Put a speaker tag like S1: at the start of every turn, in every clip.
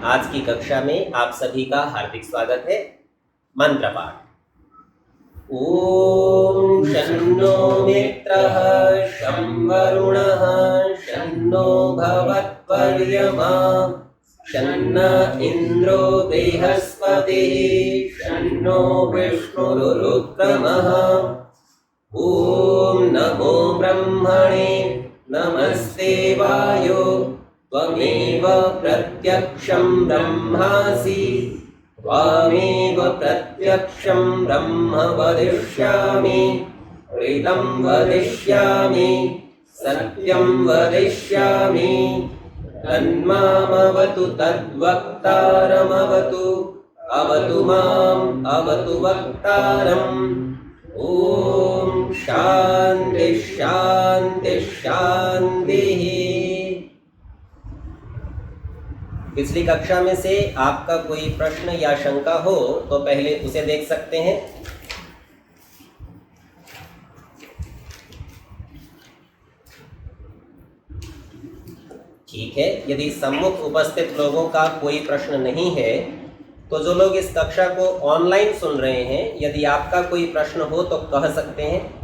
S1: आज की कक्षा में आप सभी का हार्दिक स्वागत है। मंत्र पाठ। ओम शन्नो मित्रः शं वरुणः शन्नो भवत्पर्यमा शन्न इन्द्रो बृहस्पतिः शन्नो विष्णुरुक्रमः। ओम नमो ब्रह्मणे नमस्ते वायो त्वमेव प्रत्यक्षं ब्रह्मासि त्वमेव प्रत्यक्षं ब्रह्म वदिष्यामि ऋतं वदिष्यामि सत्यं वदिष्यामि तन्मामवतु तद्वक्तारमवतु अवतु माम् अवतु वक्तारम्। ओम शांति शांति शांति। पिछली कक्षा में से आपका कोई प्रश्न या शंका हो तो पहले उसे देख सकते हैं। ठीक है, यदि सम्मुख उपस्थित लोगों का कोई प्रश्न नहीं है तो जो लोग इस कक्षा को ऑनलाइन सुन रहे हैं, यदि आपका कोई प्रश्न हो तो कह सकते हैं।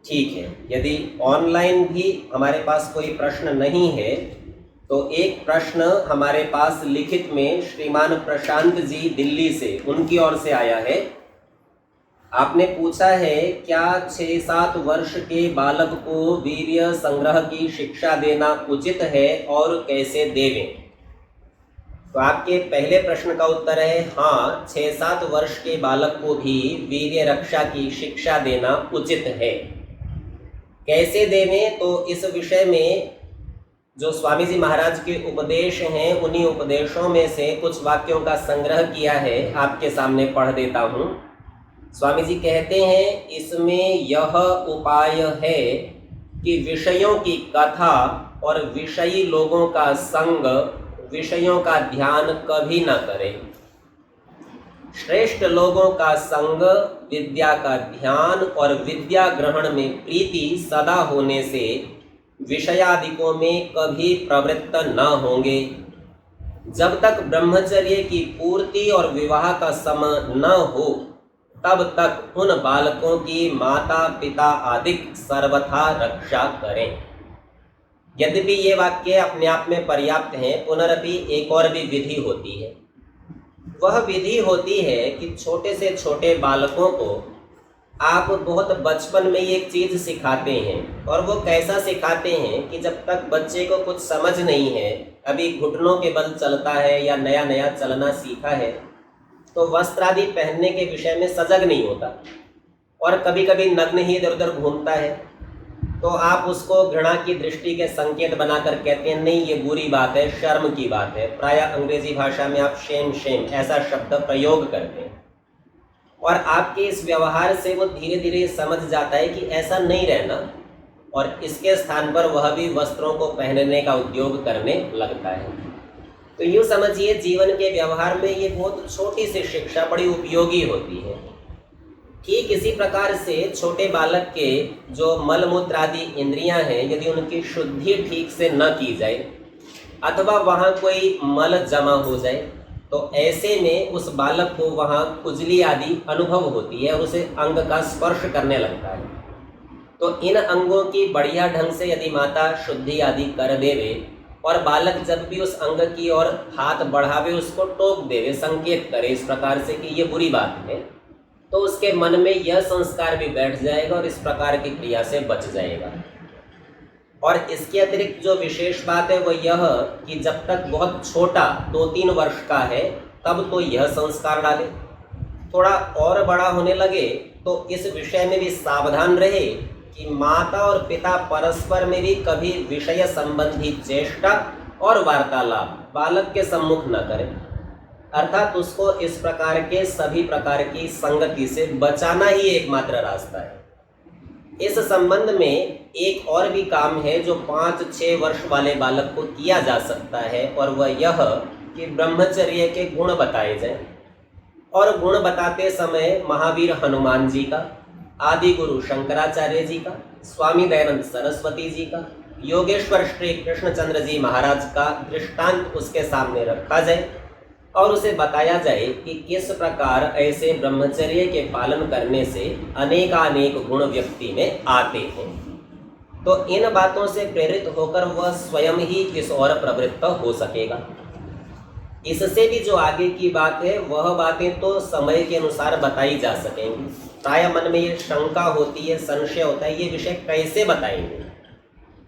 S1: ठीक है, यदि ऑनलाइन भी हमारे पास कोई प्रश्न नहीं है तो एक प्रश्न हमारे पास लिखित में श्रीमान प्रशांत जी दिल्ली से, उनकी ओर से आया है। आपने पूछा है, क्या 6-7 वर्ष के बालक को वीर्य संग्रह की शिक्षा देना उचित है और कैसे देवें? तो आपके पहले प्रश्न का उत्तर है हाँ, 6-7 वर्ष के बालक को भी वीर्य रक्षा की शिक्षा देना उचित है। कैसे देवें, तो इस विषय में जो स्वामी जी महाराज के उपदेश हैं, उन्हीं उपदेशों में से कुछ वाक्यों का संग्रह किया है, आपके सामने पढ़ देता हूँ। स्वामी जी कहते हैं, इसमें यह उपाय है कि विषयों की कथा और विषयी लोगों का संग, विषयों का ध्यान कभी न करें। श्रेष्ठ लोगों का संग, विद्या का ध्यान और विद्या ग्रहण में प्रीति सदा होने से विषयादिकों में कभी प्रवृत्त न होंगे। जब तक ब्रह्मचर्य की पूर्ति और विवाह का समय न हो तब तक उन बालकों की माता पिता आदि सर्वथा रक्षा करें। यद्यपि ये वाक्य अपने आप में पर्याप्त हैं, पुनरपि एक और भी विधि होती है। वह विधि होती है कि छोटे से छोटे बालकों को आप बहुत बचपन में ये एक चीज़ सिखाते हैं, और वो कैसा सिखाते हैं कि जब तक बच्चे को कुछ समझ नहीं है, अभी घुटनों के बल चलता है या नया नया चलना सीखा है, तो वस्त्र आदि पहनने के विषय में सजग नहीं होता और कभी कभी नग्न ही इधर उधर घूमता है, तो आप उसको घृणा की दृष्टि के संकेत बनाकर कहते हैं नहीं, ये बुरी बात है, शर्म की बात है। प्रायः अंग्रेजी भाषा में आप शेम शेम ऐसा शब्द प्रयोग करते हैं, और आपके इस व्यवहार से वो धीरे धीरे समझ जाता है कि ऐसा नहीं रहना, और इसके स्थान पर वह भी वस्त्रों को पहनने का उद्योग करने लगता है। तो यूँ समझिए, जीवन के व्यवहार में ये बहुत छोटी सी शिक्षा बड़ी उपयोगी होती है। ठीक इसी प्रकार से छोटे बालक के जो मल मूत्र आदि इंद्रियां हैं, यदि उनकी शुद्धि ठीक से न की जाए अथवा वहाँ कोई मल जमा हो जाए, तो ऐसे में उस बालक को वहाँ खुजली आदि अनुभव होती है और उसे अंग का स्पर्श करने लगता है। तो इन अंगों की बढ़िया ढंग से यदि माता शुद्धि आदि कर देवे और बालक जब भी उस अंग की ओर हाथ बढ़ावे, उसको टोक देवे, संकेत करे इस प्रकार से कि ये बुरी बात है, तो उसके मन में यह संस्कार भी बैठ जाएगा और इस प्रकार की क्रिया से बच जाएगा। और इसके अतिरिक्त जो विशेष बात है वो यह कि जब तक बहुत छोटा 2-3 वर्ष का है तब तो यह संस्कार डाले, थोड़ा और बड़ा होने लगे तो इस विषय में भी सावधान रहे कि माता और पिता परस्पर में भी कभी विषय संबंधी चेष्टा और वार्तालाप बालक के सम्मुख न करें, अर्थात उसको इस प्रकार के सभी प्रकार की संगति से बचाना ही एकमात्र रास्ता है। इस संबंध में एक और भी काम है जो 5-6 वर्ष वाले बालक को किया जा सकता है, और वह यह कि ब्रह्मचर्य के गुण बताए जाएं। और गुण बताते समय महावीर हनुमान जी का आदि गुरु शंकराचार्य जी का, स्वामी दयानंद सरस्वती जी का, योगेश्वर श्री कृष्णचंद्र जी महाराज का दृष्टांत उसके सामने रखा जाए और उसे बताया जाए कि किस प्रकार ऐसे ब्रह्मचर्य के पालन करने से अनेकानेक गुण व्यक्ति में आते हैं। तो इन बातों से प्रेरित होकर वह स्वयं ही इस ओर प्रवृत्त हो सकेगा। इससे भी जो आगे की बात है वह बातें तो समय के अनुसार बताई जा सकेंगी। प्राय मन में ये शंका होती है, संशय होता है, ये विषय कैसे बताएंगे।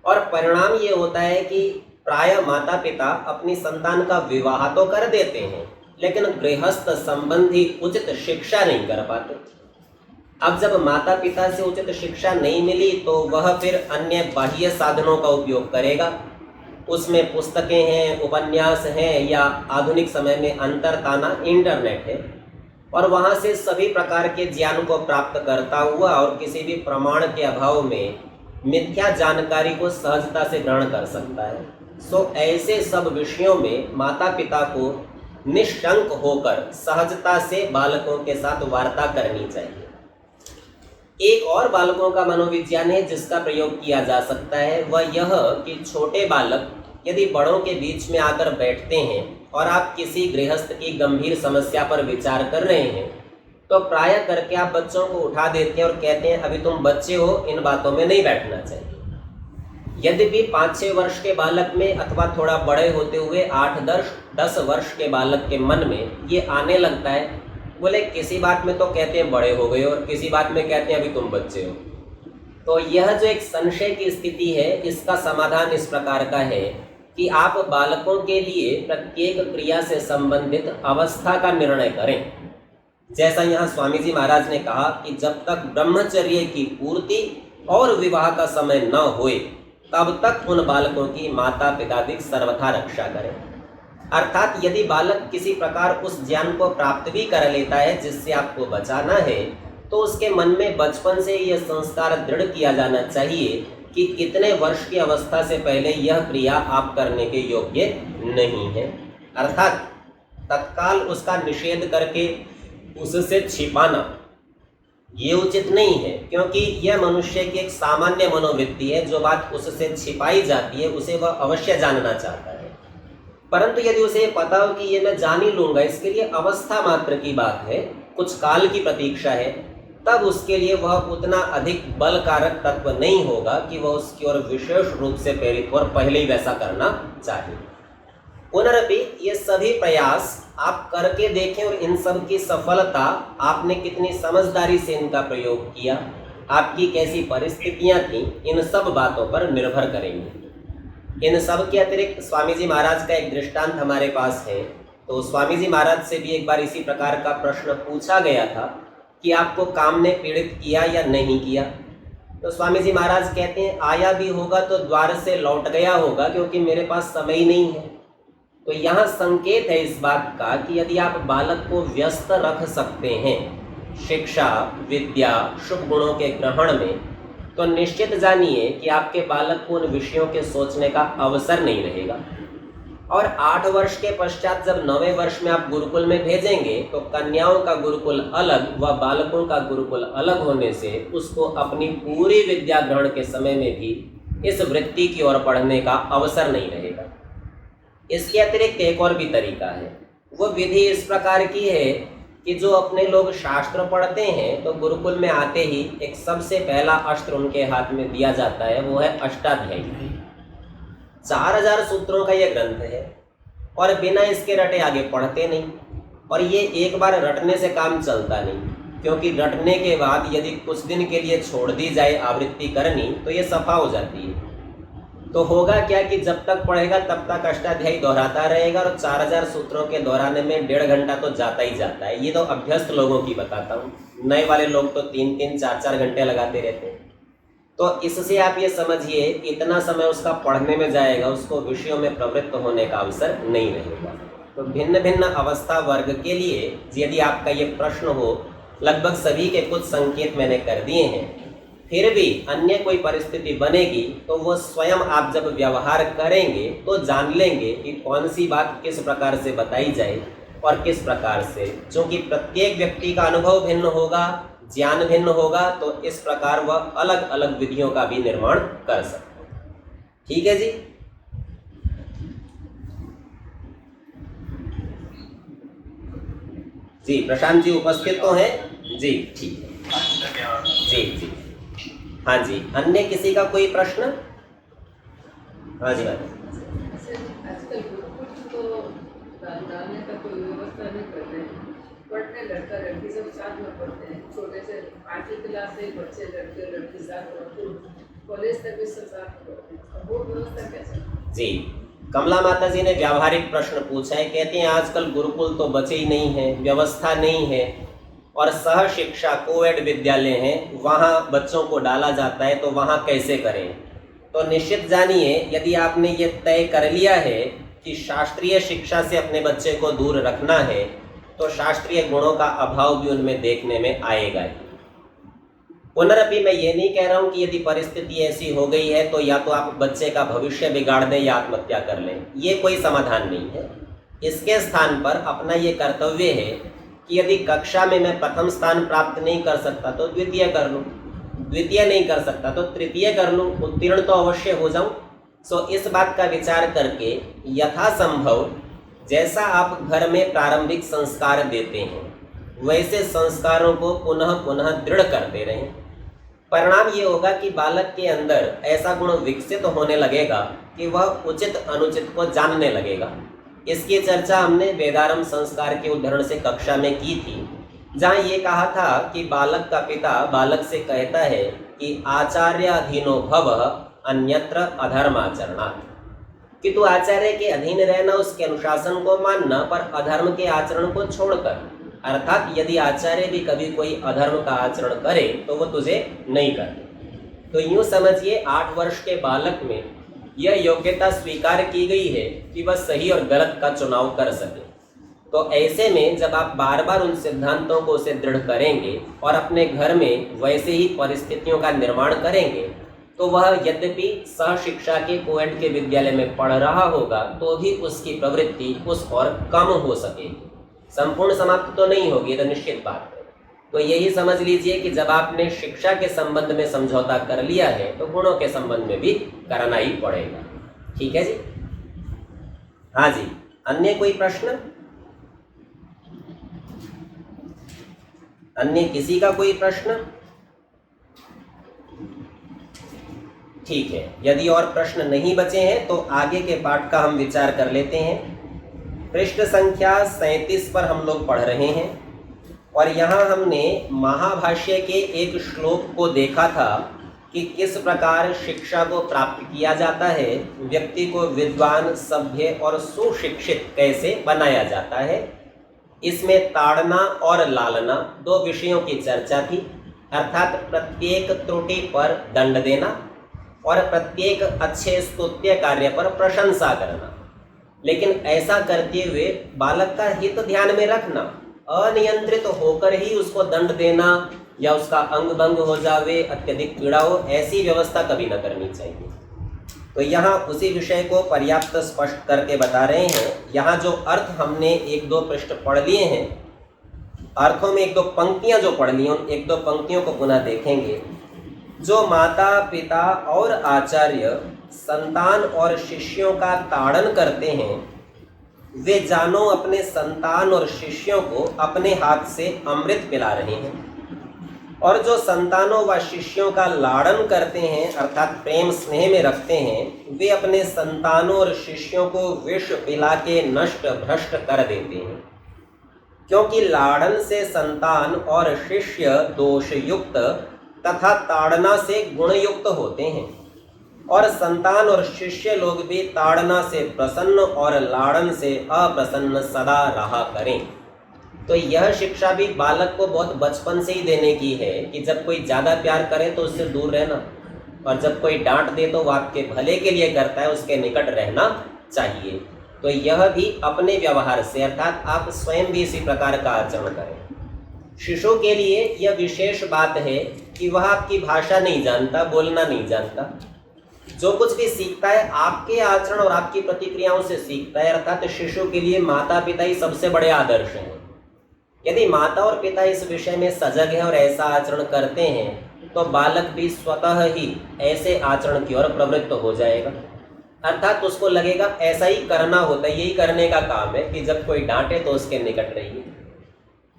S1: और परिणाम ये होता है कि प्राय माता पिता अपनी संतान का विवाह तो कर देते हैं लेकिन गृहस्थ संबंधी उचित शिक्षा नहीं कर पाते। अब जब माता पिता से उचित शिक्षा नहीं मिली तो वह फिर अन्य बाह्य साधनों का उपयोग करेगा। उसमें पुस्तकें हैं, उपन्यास हैं, या आधुनिक समय में अंतरताना इंटरनेट है, और वहाँ से सभी प्रकार के ज्ञान को प्राप्त करता हुआ और किसी भी प्रमाण के अभाव में मिथ्या जानकारी को सहजता से ग्रहण कर सकता है। सो ऐसे सब विषयों में माता पिता को निशंक होकर सहजता से बालकों के साथ वार्ता करनी चाहिए। एक और बालकों का मनोविज्ञान है जिसका प्रयोग किया जा सकता है, वह यह कि छोटे बालक यदि बड़ों के बीच में आकर बैठते हैं और आप किसी गृहस्थ की गंभीर समस्या पर विचार कर रहे हैं तो प्राय करके आप बच्चों को उठा देते हैं और कहते हैं अभी तुम बच्चे हो, इन बातों में नहीं बैठना चाहिए। यद्यपि 5-6 वर्ष के बालक में अथवा थोड़ा बड़े होते हुए 8-10 वर्ष के बालक के मन में ये आने लगता है, बोले किसी बात में तो कहते हैं बड़े हो गए और किसी बात में कहते हैं अभी तुम बच्चे हो। तो यह जो एक संशय की स्थिति है, इसका समाधान इस प्रकार का है कि आप बालकों के लिए प्रत्येक क्रिया से संबंधित अवस्था का निर्णय करें। जैसा यहाँ स्वामी जी महाराज ने कहा कि जब तक ब्रह्मचर्य की पूर्ति और विवाह का समय न होए तब तक उन बालकों की माता पिता भी सर्वथा रक्षा करें। अर्थात यदि बालक किसी प्रकार उस ज्ञान को प्राप्त भी कर लेता है जिससे आपको बचाना है तो उसके मन में बचपन से यह संस्कार दृढ़ किया जाना चाहिए कि कितने वर्ष की अवस्था से पहले यह क्रिया आप करने के योग्य नहीं है। अर्थात तत्काल उसका निषेध करके उससे छिपाना ये उचित नहीं है, क्योंकि यह मनुष्य की एक सामान्य मनोवृत्ति है। जो बात उससे छिपाई जाती है उसे वह अवश्य जानना चाहता है, परंतु यदि उसे पता हो कि ये मैं जान ही लूंगा, इसके लिए अवस्था मात्र की बात है, कुछ काल की प्रतीक्षा है, तब उसके लिए वह उतना अधिक बलकारक तत्व नहीं होगा कि वह उसकी ओर विशेष रूप से प्रेरित और पहले ही वैसा करना चाहिए। पुनरपि ये सभी प्रयास आप करके देखें और इन सब की सफलता, आपने कितनी समझदारी से इनका प्रयोग किया, आपकी कैसी परिस्थितियां थी, इन सब बातों पर निर्भर करेंगे। इन सब के अतिरिक्त स्वामी जी महाराज का एक दृष्टांत हमारे पास है। तो स्वामी जी महाराज से भी एक बार इसी प्रकार का प्रश्न पूछा गया था कि आपको काम ने पीड़ित किया या नहीं किया। तो स्वामी जी महाराज कहते हैं आया भी होगा तो द्वार से लौट गया होगा, क्योंकि मेरे पास समय ही नहीं है। तो यहाँ संकेत है इस बात का कि यदि आप बालक को व्यस्त रख सकते हैं शिक्षा, विद्या, शुभ गुणों के ग्रहण में, तो निश्चित जानिए कि आपके बालक को उन विषयों के सोचने का अवसर नहीं रहेगा। और 8 वर्ष के पश्चात जब 9वें वर्ष में आप गुरुकुल में भेजेंगे तो कन्याओं का गुरुकुल अलग व बालकों का गुरुकुल अलग होने से उसको अपनी पूरी विद्या ग्रहण के समय में भी इस वृत्ति की ओर पढ़ने का अवसर नहीं रहेगा। इसके अतिरिक्त एक और भी तरीका है। वो विधि इस प्रकार की है कि जो अपने लोग शास्त्र पढ़ते हैं तो गुरुकुल में आते ही एक सबसे पहला अस्त्र उनके हाथ में दिया जाता है, वो है अष्टाध्यायी। 4000 सूत्रों का यह ग्रंथ है और बिना इसके रटे आगे पढ़ते नहीं। और ये एक बार रटने से काम चलता नहीं, क्योंकि रटने के बाद यदि कुछ दिन के लिए छोड़ दी जाए आवृत्ति करनी तो ये सफा हो जाती है। तो होगा क्या कि जब तक पढ़ेगा तब तक अष्टाध्यायी दोहराता रहेगा और 4000 सूत्रों के दोहराने में 1.5 घंटा तो जाता ही जाता है। ये तो अभ्यस्त लोगों की बताता हूँ, नए वाले लोग तो 3-3, 4-4 घंटे लगाते रहते हैं। तो इससे आप ये समझिए इतना समय उसका पढ़ने में जाएगा, उसको विषयों में प्रवृत्त होने का अवसर नहीं रहेगा। तो भिन्न भिन्न अवस्था वर्ग के लिए यदि आपका ये प्रश्न हो, लगभग सभी के कुछ संकेत मैंने कर दिए हैं। फिर भी अन्य कोई परिस्थिति बनेगी तो वो स्वयं आप जब व्यवहार करेंगे तो जान लेंगे कि कौन सी बात किस प्रकार से बताई जाए और किस प्रकार से। चूँकि प्रत्येक व्यक्ति का अनुभव भिन्न होगा, ज्ञान भिन्न होगा तो इस प्रकार वह अलग अलग विधियों का भी निर्माण कर सकते हैं। ठीक है जी। जी प्रशांत जी उपस्थित तो हैं जी, ठीक है जी जी। हाँ जी, अन्य किसी का कोई प्रश्न? हाँ जी मैडम।
S2: आजकल तो डालने का कोई व्यवस्था नहीं कर रहे हैं, पढ़ने लड़का लड़की सब साथ में पढ़ते हैं, छोटे से 5वीं क्लास से बच्चे लड़के लड़की साथ पढ़ते हैं, कॉलेज तक भी सब साथ में पढ़ते हैं, वो व्यवस्था कैसे?
S1: जी कमला माता जी ने व्यावहारिक प्रश्न पूछा है, कहते हैं आजकल गुरुकुल तो बचे ही नहीं है, व्यवस्था नहीं है और सह शिक्षा कोएड विद्यालय हैं, वहाँ बच्चों को डाला जाता है तो वहाँ कैसे करें? तो निश्चित जानिए यदि आपने ये तय कर लिया है कि शास्त्रीय शिक्षा से अपने बच्चे को दूर रखना है तो शास्त्रीय गुणों का अभाव भी उनमें देखने में आएगा ही। पुनरअपि मैं ये नहीं कह रहा हूँ कि यदि परिस्थिति ऐसी हो गई है तो या तो आप बच्चे का भविष्य बिगाड़ दें या आत्महत्या कर लें, ये कोई समाधान नहीं है। इसके स्थान पर अपना ये कर्तव्य है कि यदि कक्षा में मैं प्रथम स्थान प्राप्त नहीं कर सकता तो द्वितीय कर लूँ, द्वितीय नहीं कर सकता तो तृतीय कर लूँ, उत्तीर्ण तो अवश्य हो जाऊँ। सो इस बात का विचार करके यथासंभव जैसा आप घर में प्रारंभिक संस्कार देते हैं वैसे संस्कारों को पुनः पुनः दृढ़ करते रहें। परिणाम ये होगा कि बालक के अंदर ऐसा गुण विकसित होने लगेगा कि वह उचित अनुचित को जानने लगेगा। इसकी चर्चा हमने वेदारंभ संस्कार के उदाहरण से कक्षा में की थी, जहाँ ये कहा था कि बालक का पिता बालक से कहता है कि आचार्य अधीनो भव अन्यत्र अधर्माचरणात्, कि तू आचार्य के अधीन रहना, उसके अनुशासन को मानना, पर अधर्म के आचरण को छोड़कर। अर्थात यदि आचार्य भी कभी कोई अधर्म का आचरण करे तो वो तुझे नहीं करे। तो यूँ समझिए 8 वर्ष के बालक में यह योग्यता स्वीकार की गई है कि वह सही और गलत का चुनाव कर सके। तो ऐसे में जब आप बार बार उन सिद्धांतों को उसे दृढ़ करेंगे और अपने घर में वैसे ही परिस्थितियों का निर्माण करेंगे तो वह यद्यपि सह शिक्षा के कोएड के विद्यालय में पढ़ रहा होगा तो भी उसकी प्रवृत्ति उस और कम हो सकेगी, संपूर्ण समाप्त तो नहीं होगी, तो निश्चित बात है। तो यही समझ लीजिए कि जब आपने शिक्षा के संबंध में समझौता कर लिया है तो गुणों के संबंध में भी करना ही पड़ेगा। ठीक है जी। हाँ जी, अन्य कोई प्रश्न? अन्य किसी का कोई प्रश्न? ठीक है, यदि और प्रश्न नहीं बचे हैं तो आगे के पाठ का हम विचार कर लेते हैं। पृष्ठ संख्या 37 पर हम लोग पढ़ रहे हैं और यहाँ हमने महाभाष्य के एक श्लोक को देखा था कि किस प्रकार शिक्षा को प्राप्त किया जाता है, व्यक्ति को विद्वान, सभ्य और सुशिक्षित कैसे बनाया जाता है। इसमें ताड़ना और लालना 2 विषयों की चर्चा थी, अर्थात प्रत्येक त्रुटि पर दंड देना और प्रत्येक अच्छे स्तुत्य कार्य पर प्रशंसा करना, लेकिन ऐसा करते हुए बालक का हित ध्यान में रखना, अनियंत्रित होकर ही उसको दंड देना या उसका अंग भंग हो जावे, अत्यधिक पीड़ा हो, ऐसी व्यवस्था कभी न करनी चाहिए। तो यहाँ उसी विषय को पर्याप्त स्पष्ट करके बता रहे हैं। यहाँ जो अर्थ हमने 1-2 पृष्ठ पढ़ लिए हैं, अर्थों में 1-2 पंक्तियाँ जो पढ़ ली हैं, उन 1-2 पंक्तियों को पुनः देखेंगे। जो माता पिता और आचार्य संतान और शिष्यों का ताड़न करते हैं वे जानो अपने संतान और शिष्यों को अपने हाथ से अमृत पिला रहे हैं, और जो संतानों व शिष्यों का लाड़न करते हैं अर्थात प्रेम स्नेह में रखते हैं वे अपने संतानों और शिष्यों को विष पिला के नष्ट भ्रष्ट कर देते हैं। क्योंकि लाड़न से संतान और शिष्य दोषयुक्त तथा ताड़ना से गुणयुक्त होते हैं, और संतान और शिष्य लोग भी ताड़ना से प्रसन्न और लाड़न से अप्रसन्न सदा रहा करें। तो यह शिक्षा भी बालक को बहुत बचपन से ही देने की है कि जब कोई ज़्यादा प्यार करे तो उससे दूर रहना, और जब कोई डांट दे तो वो आपके भले के लिए करता है, उसके निकट रहना चाहिए। तो यह भी अपने व्यवहार से अर्थात आप स्वयं भी इसी प्रकार का आचरण करें। शिशु के लिए यह विशेष बात है कि वह आपकी भाषा नहीं जानता, बोलना नहीं जानता, जो कुछ भी सीखता है आपके आचरण और आपकी प्रतिक्रियाओं से सीखता है। अर्थात शिशु के लिए माता पिता ही सबसे बड़े आदर्श हैं। यदि माता और पिता इस विषय में सजग है और ऐसा आचरण करते हैं तो बालक भी स्वतः ही ऐसे आचरण की ओर प्रवृत्त हो जाएगा। अर्थात उसको लगेगा ऐसा ही करना होता है, यही करने का काम है कि जब कोई डांटे तो उसके निकट रहिए।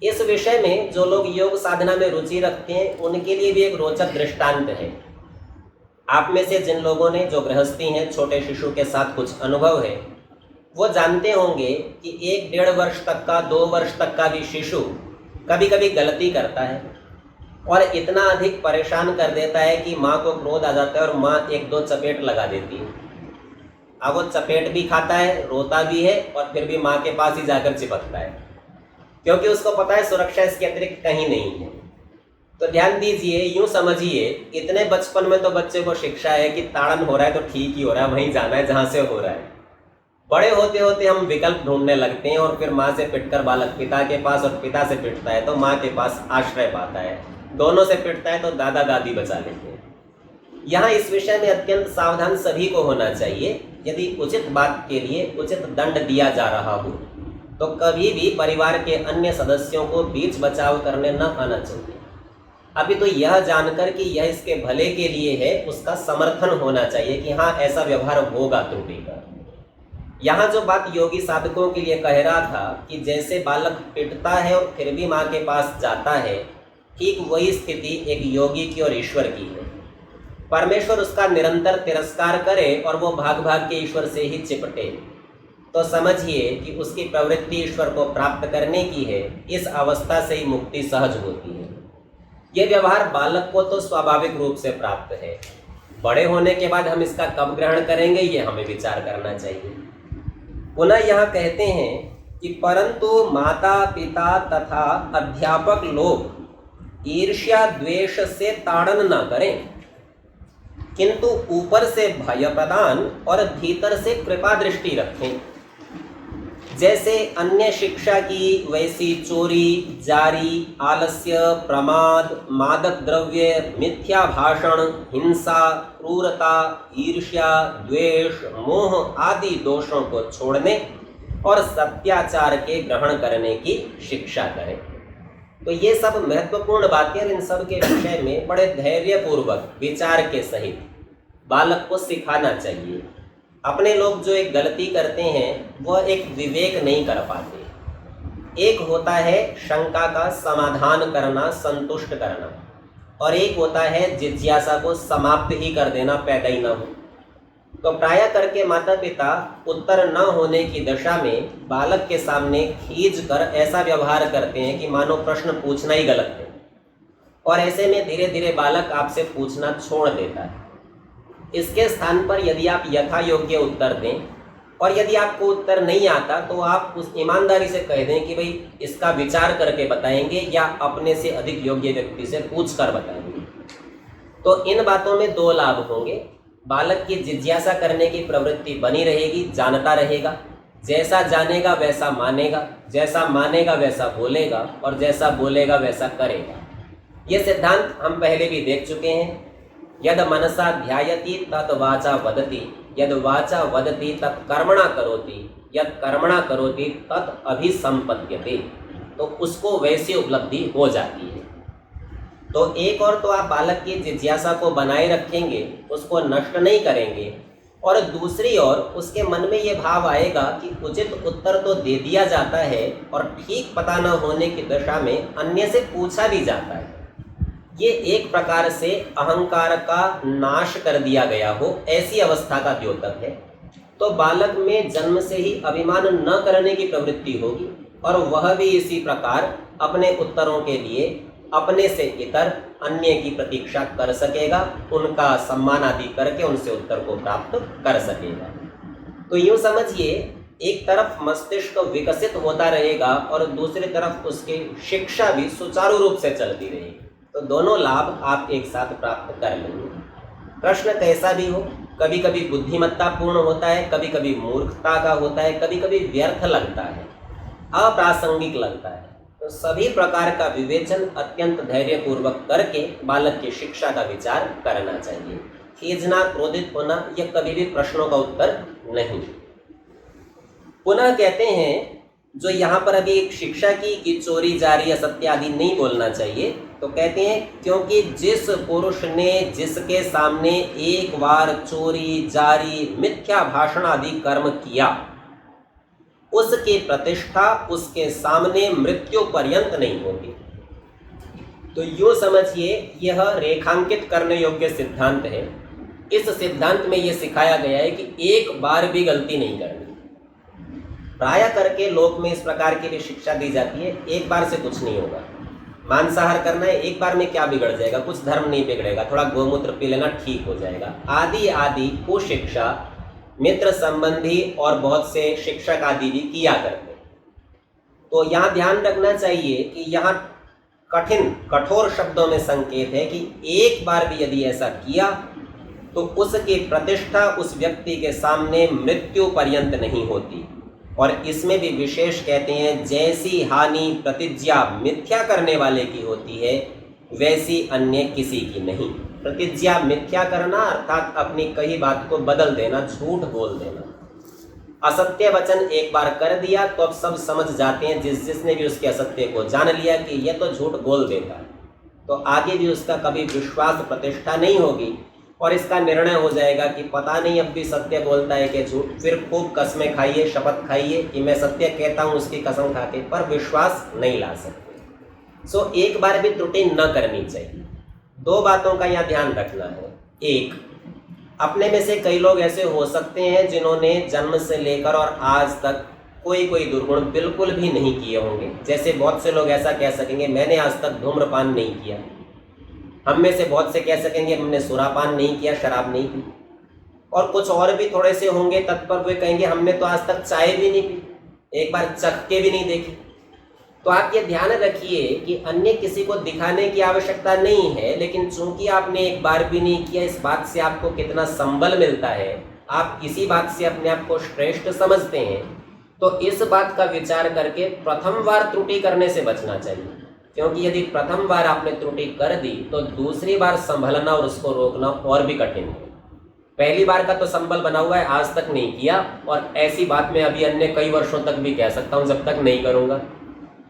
S1: इस विषय में जो लोग योग साधना में रुचि रखते हैं उनके लिए भी एक रोचक दृष्टांत है। आप में से जिन लोगों ने जो गृहस्थी हैं, छोटे शिशु के साथ कुछ अनुभव है, वो जानते होंगे कि 1-1.5 वर्ष तक का, 2 वर्ष तक का भी शिशु कभी कभी गलती करता है और इतना अधिक परेशान कर देता है कि माँ को क्रोध आ जाता है और माँ 1-2 चपेट लगा देती है। अब वो चपेट भी खाता है, रोता भी है और फिर भी माँ के पास ही जाकर चिपकता है, क्योंकि उसको पता है सुरक्षा इसके अतिरिक्त कहीं नहीं है। तो ध्यान दीजिए, यूं समझिए इतने बचपन में तो बच्चे को शिक्षा है कि ताड़न हो रहा है तो ठीक ही हो रहा है, वहीं जाना है जहाँ से हो रहा है। बड़े होते होते हम विकल्प ढूंढने लगते हैं और फिर माँ से पिटकर बालक पिता के पास, और पिता से पिटता है तो माँ के पास आश्रय पाता है, दोनों से पिटता है तो दादा दादी बचा लेते हैं। यहाँ इस विषय में अत्यंत सावधान सभी को होना चाहिए। यदि उचित बात के लिए उचित दंड दिया जा रहा हो तो कभी भी परिवार के अन्य सदस्यों को बीच बचाव करने न आना चाहिए। अभी तो यह जानकर कि यह इसके भले के लिए है, उसका समर्थन होना चाहिए कि हाँ ऐसा व्यवहार होगा त्रुटि का। यहाँ जो बात योगी साधकों के लिए कह रहा था कि जैसे बालक पिटता है और फिर भी माँ के पास जाता है, ठीक वही स्थिति एक योगी की और ईश्वर की है। परमेश्वर उसका निरंतर तिरस्कार करे और वो भाग भाग के ईश्वर से ही चिपटे, तो समझिए कि उसकी प्रवृत्ति ईश्वर को प्राप्त करने की है। इस अवस्था से ही मुक्ति सहज होती है। ये व्यवहार बालक को तो स्वाभाविक रूप से प्राप्त है, बड़े होने के बाद हम इसका कब ग्रहण करेंगे ये हमें विचार करना चाहिए। पुनः यहाँ कहते हैं कि परंतु माता पिता तथा अध्यापक लोग ईर्ष्या द्वेष से ताड़न न करें, किंतु ऊपर से भय प्रदान और भीतर से कृपा दृष्टि रखें। जैसे अन्य शिक्षा की वैसी चोरी, जारी, आलस्य, प्रमाद, मादक द्रव्य, मिथ्या भाषण, हिंसा, क्रूरता, ईर्ष्या, द्वेष, मोह आदि दोषों को छोड़ने और सत्याचार के ग्रहण करने की शिक्षा करें। तो ये सब महत्वपूर्ण बातें, इन सब के विषय में बड़े धैर्यपूर्वक विचार के सहित बालक को सिखाना चाहिए। अपने लोग जो एक गलती करते हैं वह एक विवेक नहीं कर पाते। एक होता है शंका का समाधान करना, संतुष्ट करना, और एक होता है जिज्ञासा को समाप्त ही कर देना, पैदा ही ना हो। तो प्रायः करके माता पिता उत्तर न होने की दशा में बालक के सामने खींच कर ऐसा व्यवहार करते हैं कि मानो प्रश्न पूछना ही गलत है, और ऐसे में धीरे धीरे बालक आपसे पूछना छोड़ देता है। इसके स्थान पर यदि आप यथा योग्य उत्तर दें, और यदि आपको उत्तर नहीं आता तो आप उस ईमानदारी से कह दें कि भाई इसका विचार करके बताएंगे या अपने से अधिक योग्य व्यक्ति से पूछ कर बताएंगे। तो इन बातों में 2 लाभ होंगे। बालक की जिज्ञासा करने की प्रवृत्ति बनी रहेगी, जानता रहेगा, जैसा जानेगा वैसा मानेगा, जैसा मानेगा वैसा बोलेगा, और जैसा बोलेगा वैसा करेगा। ये सिद्धांत हम पहले भी देख चुके हैं। यद मनसा ध्यायति तत् वाचा वदति, यद वाचा वदति तत् कर्मणा करोति, यद कर्मणा करोति तत् अभिसंपद्यते। तो उसको वैसी उपलब्धि हो जाती है। तो एक और तो आप बालक की जिज्ञासा को बनाए रखेंगे, उसको नष्ट नहीं करेंगे, और दूसरी ओर उसके मन में ये भाव आएगा कि उचित उत्तर तो दे दिया जाता है और ठीक पता न होने की दशा में अन्य से पूछा भी जाता है। ये एक प्रकार से अहंकार का नाश कर दिया गया हो, ऐसी अवस्था का द्योतक है। तो बालक में जन्म से ही अभिमान न करने की प्रवृत्ति होगी, और वह भी इसी प्रकार अपने उत्तरों के लिए अपने से इतर अन्य की प्रतीक्षा कर सकेगा, उनका सम्मान आदि करके उनसे उत्तर को प्राप्त कर सकेगा। तो यूँ समझिए, एक तरफ मस्तिष्क विकसित होता रहेगा और दूसरी तरफ उसकी शिक्षा भी सुचारू रूप से चलती रहेगी। तो दोनों लाभ आप एक साथ प्राप्त कर लेंगे। प्रश्न कैसा भी हो, कभी कभी बुद्धिमत्ता पूर्ण होता है, कभी कभी मूर्खता का होता है, कभी कभी व्यर्थ लगता है, अप्रासंगिक लगता है। तो सभी प्रकार का विवेचन अत्यंत धैर्यपूर्वक करके बालक की शिक्षा का विचार करना चाहिए। खींचना, क्रोधित होना, यह कभी भी प्रश्नों का उत्तर नहीं। पुनः कहते हैं जो यहाँ पर अभी एक शिक्षा की कि चोरी जारी असत्य आदि नहीं बोलना चाहिए, तो कहते हैं क्योंकि जिस पुरुष ने जिसके सामने एक बार चोरी जारी मिथ्या भाषण आदि कर्म किया, उसकी प्रतिष्ठा उसके सामने मृत्यु पर्यंत नहीं होती। तो यूँ समझिए यह रेखांकित करने योग्य सिद्धांत है। इस सिद्धांत में यह सिखाया गया है कि एक बार भी गलती नहीं करनी। प्राय करके लोक में इस प्रकार की भी शिक्षा दी जाती है, एक बार से कुछ नहीं होगा। मांसाहार करना है, एक बार में क्या बिगड़ जाएगा, कुछ धर्म नहीं बिगड़ेगा, थोड़ा गोमूत्र पी लेना ठीक हो जाएगा, आदि आदि कुशिक्षा मित्र संबंधी और बहुत से शिक्षक आदि भी किया करते। तो यहाँ ध्यान रखना चाहिए कि यहाँ कठिन कठोर शब्दों में संकेत है कि एक बार भी यदि ऐसा किया तो उसकी प्रतिष्ठा उस व्यक्ति के सामने मृत्यु पर्यंत नहीं होती। और इसमें भी विशेष कहते हैं जैसी हानि प्रतिज्ञा मिथ्या करने वाले की होती है वैसी अन्य किसी की नहीं। प्रतिज्ञा मिथ्या करना अर्थात अपनी कही बात को बदल देना, झूठ बोल देना। असत्य वचन एक बार कर दिया तो अब सब समझ जाते हैं, जिसने भी उसके असत्य को जान लिया कि यह तो झूठ बोल देता है, तो आगे भी उसका कभी विश्वास प्रतिष्ठा नहीं होगी और इसका निर्णय हो जाएगा कि पता नहीं अब भी सत्य बोलता है कि झूठ। फिर खूब कसमें खाइए, शपथ खाइए कि मैं सत्य कहता हूँ उसकी कसम खा के, पर विश्वास नहीं ला सकते। सो एक बार भी त्रुटि न करनी चाहिए। दो बातों का यहाँ ध्यान रखना है। एक, अपने में से कई लोग ऐसे हो सकते हैं जिन्होंने जन्म से लेकर और आज तक कोई दुर्गुण बिल्कुल भी नहीं किए होंगे। जैसे बहुत से लोग ऐसा कह सकेंगे मैंने आज तक धूम्रपान नहीं किया। हम में से बहुत से कह सकेंगे हमने सुरापान नहीं किया, शराब नहीं पी। और कुछ और भी थोड़े से होंगे तत्पर, वे कहेंगे हमने तो आज तक चाय भी नहीं पी, एक बार चख के भी नहीं देखी। तो आप ये ध्यान रखिए कि अन्य किसी को दिखाने की आवश्यकता नहीं है, लेकिन चूंकि आपने एक बार भी नहीं किया, इस बात से आपको कितना संबल मिलता है, आप इसी बात से अपने आप को श्रेष्ठ समझते हैं। तो इस बात का विचार करके प्रथम बार त्रुटि करने से बचना चाहिए, क्योंकि यदि प्रथम बार आपने त्रुटि कर दी तो दूसरी बार संभलना और उसको रोकना और भी कठिन है। पहली बार का तो संबल बना हुआ है, आज तक नहीं किया, और ऐसी बात मैं अभी अन्य कई वर्षों तक भी कह सकता हूँ जब तक नहीं करूँगा।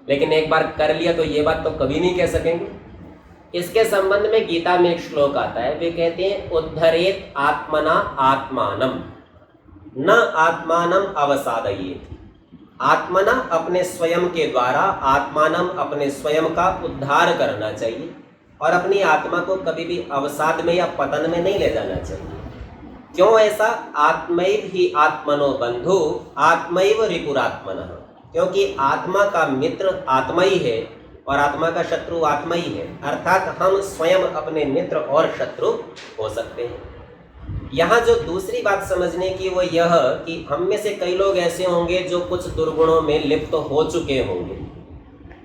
S1: लेकिन एक बार कर लिया तो ये बात तो कभी नहीं कह सकेंगे। इसके संबंध में गीता में एक श्लोक आता है, वे कहते हैं उद्धरेत आत्मना आत्मानम न आत्मानम अवसादयेत। आत्मना अपने स्वयं के द्वारा, आत्मानम अपने स्वयं का उद्धार करना चाहिए और अपनी आत्मा को कभी भी अवसाद में या पतन में नहीं ले जाना चाहिए। क्यों ऐसा? आत्मैव ही आत्मनो बंधु आत्मैव रिपुरात्मनः। क्योंकि आत्मा का मित्र आत्मा ही है और आत्मा का शत्रु आत्मा ही है, अर्थात हम स्वयं अपने मित्र और शत्रु हो सकते हैं। यहाँ जो दूसरी बात समझने की वो यह कि हम में से कई लोग ऐसे होंगे जो कुछ दुर्गुणों में लिप्त हो चुके होंगे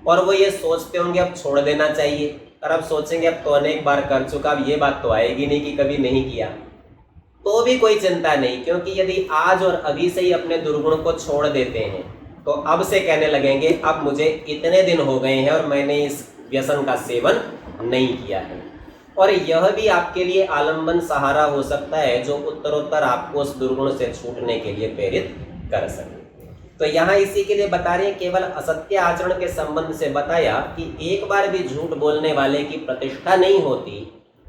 S1: और वो ये सोचते होंगे अब छोड़ देना चाहिए, और अब सोचेंगे अब तो अनेक बार कर चुका, अब ये बात तो आएगी नहीं कि कभी नहीं किया। तो भी कोई चिंता नहीं, क्योंकि यदि आज और अभी से ही अपने दुर्गुण को छोड़ देते हैं तो अब से कहने लगेंगे अब मुझे इतने दिन हो गए हैं और मैंने इस व्यसन का सेवन नहीं किया है। और यह भी आपके लिए आलंबन सहारा हो सकता है जो उत्तरोत्तर आपको उस दुर्गुण से छूटने के लिए प्रेरित कर सके। तो यहाँ इसी के लिए बता रहे हैं, केवल असत्य आचरण के संबंध से बताया कि एक बार भी झूठ बोलने वाले की प्रतिष्ठा नहीं होती।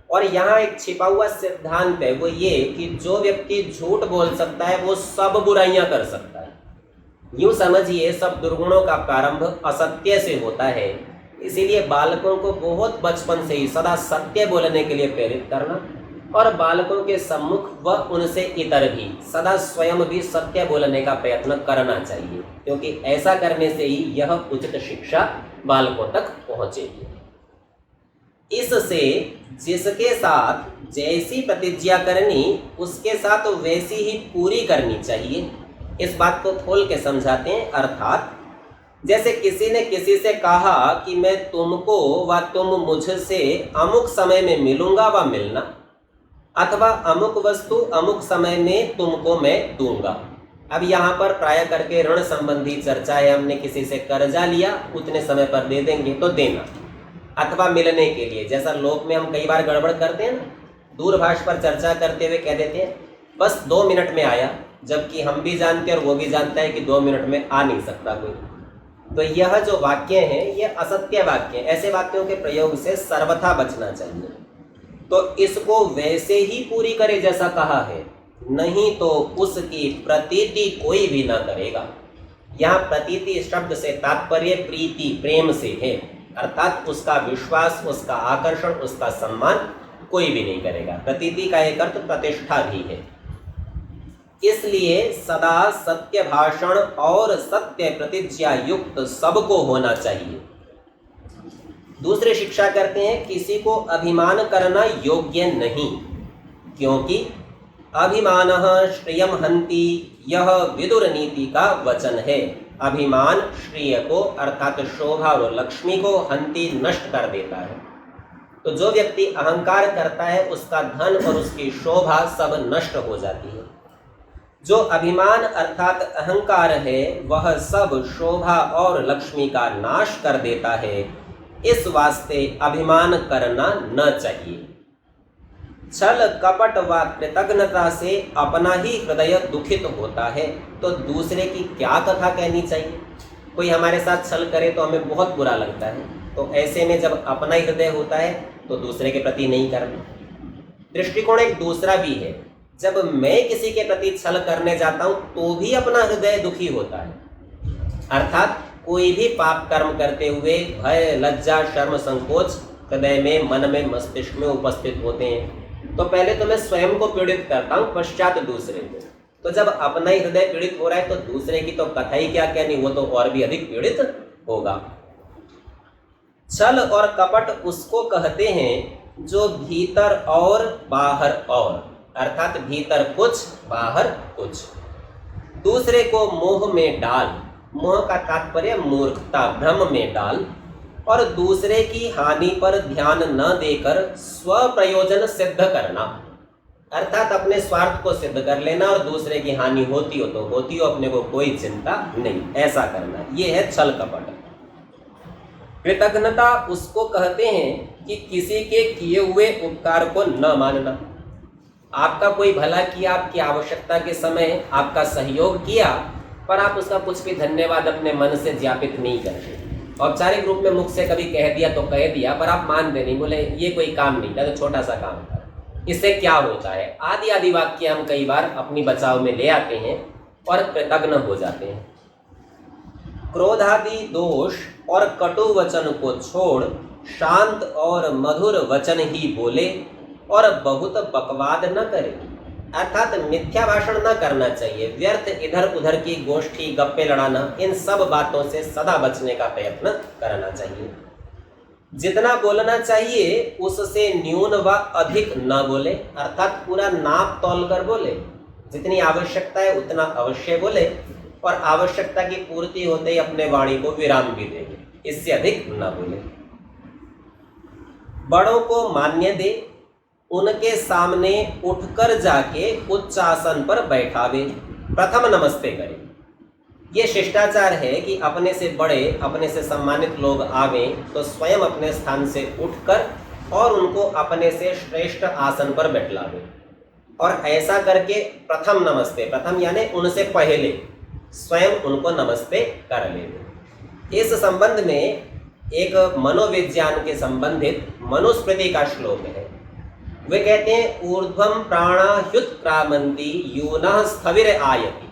S1: और यहाँ एक छिपा हुआ सिद्धांत है, वो ये कि जो व्यक्ति झूठ बोल सकता है वो सब बुराइयां कर सकता है। यूं समझिए सब दुर्गुणों का प्रारंभ असत्य से होता है। इसीलिए बालकों को बहुत बचपन से ही सदा सत्य बोलने के लिए प्रेरित करना और बालकों के सम्मुख व उनसे इतर भी सदा स्वयं भी सत्य बोलने का प्रयत्न करना चाहिए, क्योंकि ऐसा करने से ही यह उचित शिक्षा बालकों तक पहुंचेगी। इससे जिसके साथ जैसी प्रतिज्ञा करनी उसके साथ वैसी ही पूरी करनी चाहिए। इस बात को खोल के समझाते हैं, अर्थात जैसे किसी ने किसी से कहा कि मैं तुमको व तुम मुझसे अमुक समय में मिलूंगा व मिलना, अथवा अमुक वस्तु अमुक समय में तुमको मैं दूंगा। अब यहाँ पर प्राय करके ऋण संबंधी चर्चा है। हमने किसी से कर्जा लिया, उतने समय पर दे देंगे तो देना, अथवा मिलने के लिए, जैसा लोक में हम कई बार गड़बड़ करते हैं ना, दूरभाष पर चर्चा करते हुए कह देते हैं बस 2 मिनट में आया, जबकि हम भी जानते हैं और वो भी जानता है कि 2 मिनट में आ नहीं सकता कोई। तो यह जो वाक्य है ये असत्य वाक्य है। ऐसे वाक्यों के प्रयोग से सर्वथा बचना चाहिए। तो इसको वैसे ही पूरी करे जैसा कहा है, नहीं तो उसकी प्रतीति कोई भी ना करेगा। यहाँ प्रतीति शब्द से तात्पर्य प्रीति, प्रेम से है, अर्थात उसका विश्वास, उसका आकर्षण, उसका सम्मान कोई भी नहीं करेगा। प्रतीति का एक अर्थ प्रतिष्ठा भी है। इसलिए सदा सत्य भाषण और सत्य प्रतिज्ञा युक्त सबको होना चाहिए। दूसरे शिक्षा करते हैं किसी को अभिमान करना योग्य नहीं, क्योंकि अभिमानः श्रियं हन्ति, यह विदुर नीति का वचन है। अभिमान श्रेय को अर्थात शोभा और लक्ष्मी को हन्ति, नष्ट कर देता है। तो जो व्यक्ति अहंकार करता है उसका धन और उसकी शोभा सब नष्ट हो जाती है। जो अभिमान अर्थात अहंकार है वह सब शोभा और लक्ष्मी का नाश कर देता है। इस वास्ते अभिमान करना न चाहिए। छल कपट व कृतज्ञता से अपना ही हृदय दुखित होता है, तो दूसरे की क्या कथा कहनी चाहिए। कोई हमारे साथ छल करे तो हमें बहुत बुरा लगता है, तो ऐसे में जब अपना ही हृदय होता है तो दूसरे के प्रति नहीं करना। दृष्टिकोण एक दूसरा भी है, जब मैं किसी के प्रति छल करने जाता हूं तो भी अपना हृदय दुखी होता है। अर्थात कोई भी पाप कर्म करते हुए भय, लज्जा, शर्म, संकोच हृदय में, मन में, मस्तिष्क में उपस्थित होते हैं। तो पहले तो मैं स्वयं को पीड़ित करता हूं, पश्चात दूसरे को। तो जब अपना ही हृदय पीड़ित हो रहा है तो दूसरे की तो कथा ही क्या कहनी, वो तो और भी अधिक पीड़ित होगा। छल और कपट उसको कहते हैं जो भीतर और बाहर और, अर्थात भीतर कुछ बाहर कुछ, दूसरे को मोह में डाल, मोह का तात्पर्य मूर्खता, भ्रम में डाल, और दूसरे की हानि पर ध्यान न देकर स्व प्रयोजन सिद्ध करना, अर्थात अपने स्वार्थ को सिद्ध कर लेना और दूसरे की हानि होती हो तो होती हो, अपने को कोई चिंता नहीं, ऐसा करना, ये है छल कपट। कृतज्ञता उसको कहते हैं कि किसी के किए हुए उपकार को न मानना। आपका कोई भला किया, आपकी आवश्यकता के समय आपका सहयोग किया, पर आप उसका कुछ भी धन्यवाद अपने मन से ज्ञापित नहीं करते। औपचारिक रूप में मुख से कभी कह दिया तो कह दिया, पर आप मानते नहीं, बोले ये कोई काम नहीं था, तो छोटा सा काम था, इससे क्या होता है, आदि आदि वाक्य हम कई बार अपनी बचाव में ले आते हैं और कृतज्ञ हो जाते हैं। क्रोधादि दोष और कटु वचन को छोड़ शांत और मधुर वचन ही बोले और बहुत बकवाद न करे, अर्थात मिथ्या भाषण न करना चाहिए। व्यर्थ इधर उधर की गोष्ठी, गप्पे लड़ाना, इन सब बातों से सदा बचने का प्रयत्न करना चाहिए। जितना बोलना चाहिए उससे न्यून व अधिक न बोले, अर्थात पूरा नाप तौल कर बोले। जितनी आवश्यकता है उतना अवश्य बोले और आवश्यकता की पूर्ति होते ही अपने वाणी को विराम भी देंगे, इससे अधिक न बोले। बड़ों को मान्य दे, उनके सामने उठकर जाके उच्च आसन पर बैठावे, प्रथम नमस्ते करे। ये शिष्टाचार है कि अपने से बड़े, अपने से सम्मानित लोग आवें तो स्वयं अपने स्थान से उठकर और उनको अपने से श्रेष्ठ आसन पर बैठलावे, और ऐसा करके प्रथम नमस्ते, प्रथम यानी उनसे पहले स्वयं उनको नमस्ते कर ले। इस संबंध में एक मनोविज्ञान के संबंधित मनुस्मृति का श्लोक है। वे कहते हैं ऊर्ध्वम प्राणा ह्युत्क्रामन्ति यूनः स्थविर आयति।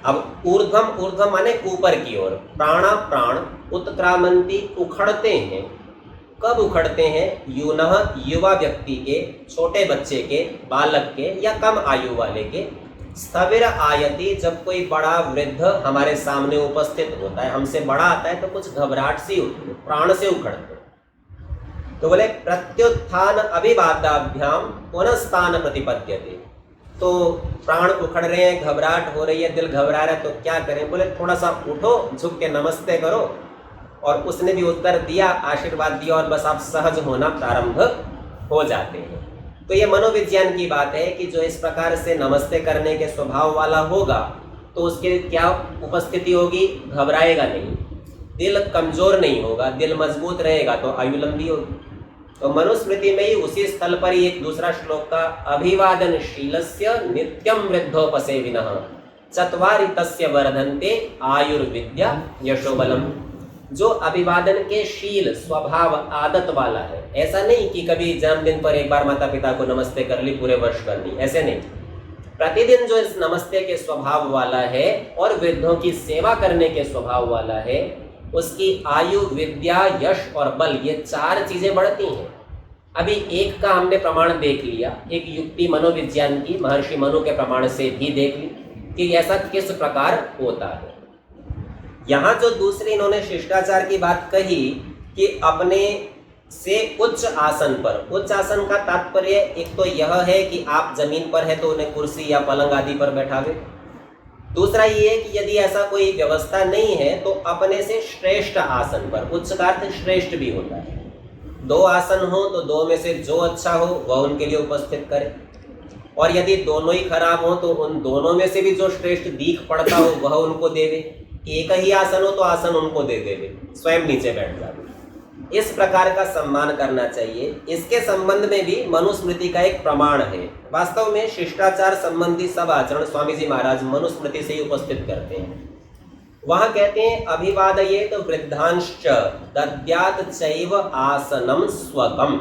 S1: अब ऊर्ध्वम, ऊर्ध्वम माने ऊपर की ओर, प्राणा प्राण, उत्क्रामन्ति उखड़ते हैं। कब उखड़ते हैं? यूनः युवा व्यक्ति के, छोटे बच्चे के, बालक के या कम आयु वाले के। स्थविर आयति, जब कोई बड़ा वृद्ध हमारे सामने उपस्थित होता है, हमसे बड़ा आता है तो कुछ घबराहट सी होती है, प्राण से उखड़ते। तो बोले प्रत्युत्थान अभिवादाभ्याम पुनस्तान प्रतिपद्यते। तो प्राण उखड़ रहे हैं, घबराहट हो रही है, दिल घबरा रहा है, तो क्या करें? बोले थोड़ा सा उठो, झुक के नमस्ते करो। और उसने भी उत्तर दिया, आशीर्वाद दिया और बस आप सहज होना प्रारंभ हो जाते हैं। तो ये मनोविज्ञान की बात है कि जो इस प्रकार से नमस्ते करने के स्वभाव वाला होगा तो उसके क्या उपस्थिति होगी? घबराएगा नहीं, दिल कमजोर नहीं होगा, दिल मजबूत रहेगा तो आयु लंबी होगी। तो मनुस्मृति में ही उसी स्थल पर ही एक दूसरा श्लोक का अभिवादनशीलस्य नित्यम वृद्धोपसेविनः चत्वारि तस्य वर्धन्ते आयुर्विद्या यशोबलम। जो अभिवादन के शील स्वभाव आदत वाला है, ऐसा नहीं कि कभी जन्मदिन पर एक बार माता पिता को नमस्ते कर ली, पूरे वर्ष कर ली, ऐसे नहीं। प्रतिदिन जो इस नमस्ते के स्वभाव वाला है और वृद्धों की सेवा करने के स्वभाव वाला है, उसकी आयु, विद्या, यश और बल, ये 4 चीजें बढ़ती हैं। अभी एक का हमने प्रमाण देख लिया, एक युक्ति मनोविज्ञान की महर्षि मनु के प्रमाण से भी देख ली कि ऐसा किस प्रकार होता है। यहाँ जो दूसरी इन्होंने शिष्टाचार की बात कही कि अपने से उच्च आसन पर, उच्च आसन का तात्पर्य एक तो यह है कि आप जमीन पर है तो उन्हें कुर्सी या पलंग आदि पर बैठावे। दूसरा ये है कि यदि ऐसा कोई व्यवस्था नहीं है तो अपने से श्रेष्ठ आसन पर, उच्च का अर्थ श्रेष्ठ भी होता है। 2 आसन हो तो 2 में से जो अच्छा हो वह उनके लिए उपस्थित करे, और यदि दोनों ही खराब हो तो उन दोनों में से भी जो श्रेष्ठ दीख पड़ता हो वह उनको दे दे। एक ही आसन हो तो आसन उनको दे देवे, स्वयं नीचे बैठ जावे। इस प्रकार का सम्मान करना चाहिए। इसके संबंध में भी मनुस्मृति का एक प्रमाण है। वास्तव में शिष्टाचार संबंधी सब आचरण स्वामी जी महाराज मनुस्मृति से ही उपस्थित करते हैं। वहां कहते हैं अभिवादयेत वृद्धांश्च दद्यात् चैव आसनम स्वकम।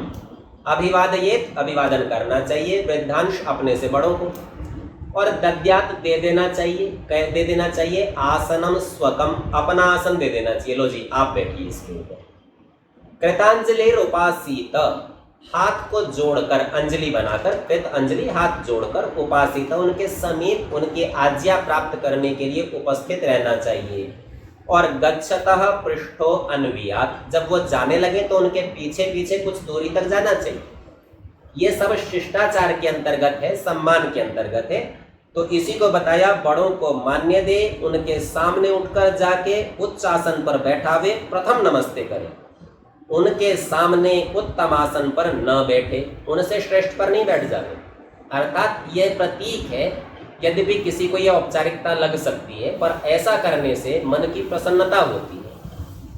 S1: अभिवादयेत, अभिवादन करना चाहिए, वृद्धांश अपने से बड़ों को, और दद्यात दे देना चाहिए, आसनम स्वकम, अपना आसन दे देना चाहिए, लो जी आप बैठिए इसके ऊपर। कृतांजलि उपासित, हाथ को जोड़कर, अंजलि बनाकर, कृत अंजलि हाथ जोड़कर, उपासित उनके समीप उनकी आज्ञा प्राप्त करने के लिए उपस्थित रहना चाहिए। और गच्छतः पृष्ठो अन्वियात, जब वो जाने लगे तो उनके पीछे पीछे कुछ दूरी तक जाना चाहिए। ये सब शिष्टाचार के अंतर्गत है, सम्मान के अंतर्गत है। तो इसी को बताया, बड़ों को मान्य दे, उनके सामने उठकर जाके उच्च आसन पर बैठावे, प्रथम नमस्ते करे, उनके सामने उत्तम आसन पर न बैठे, उनसे श्रेष्ठ पर नहीं बैठ जावे। अर्थात यह प्रतीक है, यद्यपि किसी को यह औपचारिकता लग सकती है, पर ऐसा करने से मन की प्रसन्नता होती है,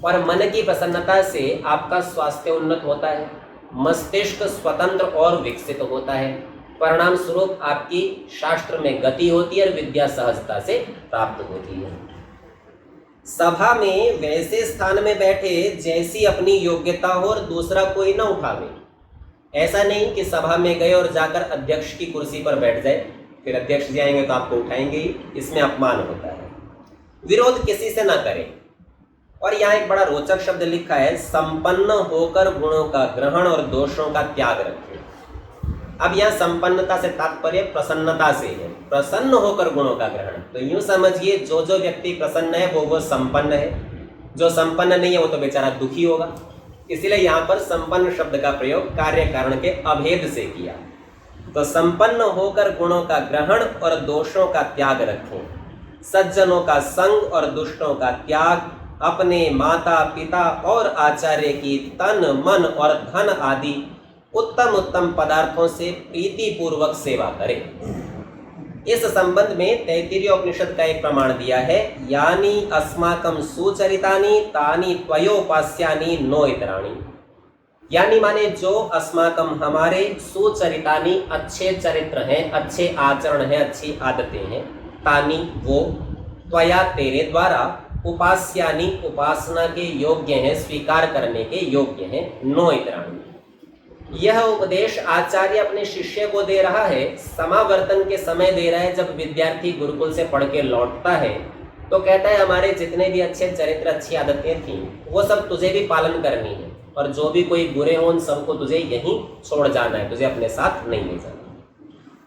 S1: और मन की प्रसन्नता से आपका स्वास्थ्य उन्नत होता है, मस्तिष्क स्वतंत्र और विकसित होता है, परिणाम स्वरूप आपकी शास्त्र में गति होती है और विद्या सहजता से प्राप्त होती है। सभा में वैसे स्थान में बैठे जैसी अपनी योग्यता हो और दूसरा कोई न उठावे। ऐसा नहीं कि सभा में गए और जाकर अध्यक्ष की कुर्सी पर बैठ जाए, फिर अध्यक्ष जी आएंगे तो आपको उठाएंगे ही, इसमें अपमान होता है। विरोध किसी से ना करें। और यहाँ एक बड़ा रोचक शब्द लिखा है, संपन्न होकर गुणों का ग्रहण और दोषों का त्याग रखें। अब यहाँ संपन्नता से तात्पर्य प्रसन्नता से है, प्रसन्न होकर गुणों का ग्रहण। तो यूं समझिए, जो व्यक्ति प्रसन्न है वो संपन्न है, जो संपन्न नहीं है वो तो बेचारा दुखी होगा। इसलिए यहाँ पर संपन्न शब्द का प्रयोग कार्य कारण के अभेद से किया। तो संपन्न होकर गुणों का ग्रहण और दोषों का त्याग रखें, सज्जनों का संग और दुष्टों का त्याग, अपने माता पिता और आचार्य की तन मन और धन आदि उत्तम उत्तम पदार्थों से प्रीति पूर्वक सेवा करें। इस संबंध में तैत्तिरीय उपनिषद का एक प्रमाण दिया है, यानी अस्माकं सुचरितानि तानि त्वयोपास्यानि नो इतराणि। यानी माने जो अस्माकं हमारे सुचरितानि अच्छे चरित्र हैं, अच्छे आचरण हैं, अच्छी आदतें हैं, तानि वो, त्वया तेरे द्वारा, उपास्यानि उपासना के योग्य हैं, स्वीकार करने के योग्य हैं, नो इतराणि। यह उपदेश आचार्य अपने शिष्य को दे रहा है, समावर्तन के समय दे रहा है। जब विद्यार्थी गुरुकुल से पढ़ के लौटता है तो कहता है हमारे जितने भी अच्छे चरित्र, अच्छी आदतें थी वो सब तुझे भी पालन करनी है, और जो भी कोई बुरे हो उन सबको तुझे यहीं छोड़ जाना है, तुझे अपने साथ नहीं ले जाना।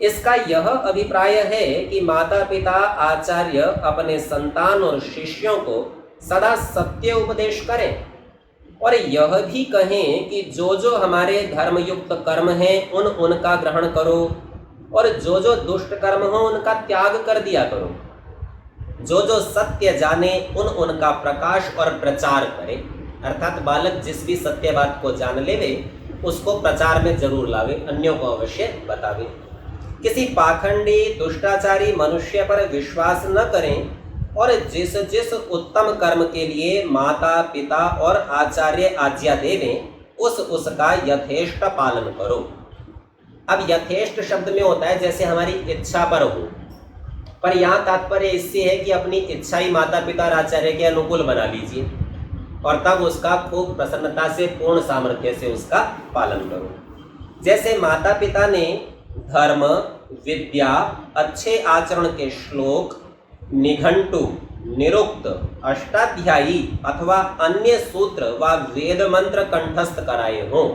S1: इसका यह अभिप्राय है कि माता पिता आचार्य अपने संतान और शिष्यों को सदा सत्य उपदेश करें, और यह भी कहें कि जो जो हमारे धर्मयुक्त कर्म हैं उनका ग्रहण करो, और जो जो दुष्ट कर्म हो उनका त्याग कर दिया करो। जो जो सत्य जाने उनका प्रकाश और प्रचार करे। अर्थात बालक जिस भी सत्य बात को जान लेवे उसको प्रचार में जरूर लावे, अन्यों को अवश्य बतावे। किसी पाखंडी दुष्टाचारी मनुष्य पर विश्वास न करें, और जिस जिस उत्तम कर्म के लिए माता पिता और आचार्य आज्ञा देवें उसका यथेष्ट पालन करो। अब यथेष्ट शब्द में होता है जैसे हमारी इच्छा पर हो, पर यहाँ तात्पर्य इससे है कि अपनी इच्छा ही माता पिता और आचार्य के अनुकूल बना लीजिए और तब उसका खूब प्रसन्नता से पूर्ण सामर्थ्य से उसका पालन करो। जैसे माता पिता ने धर्म, विद्या, अच्छे आचरण के श्लोक, निघंटु, निरुक्त, अष्टाध्यायी अथवा अन्य सूत्र व वेद मंत्र कंठस्थ कराए हों,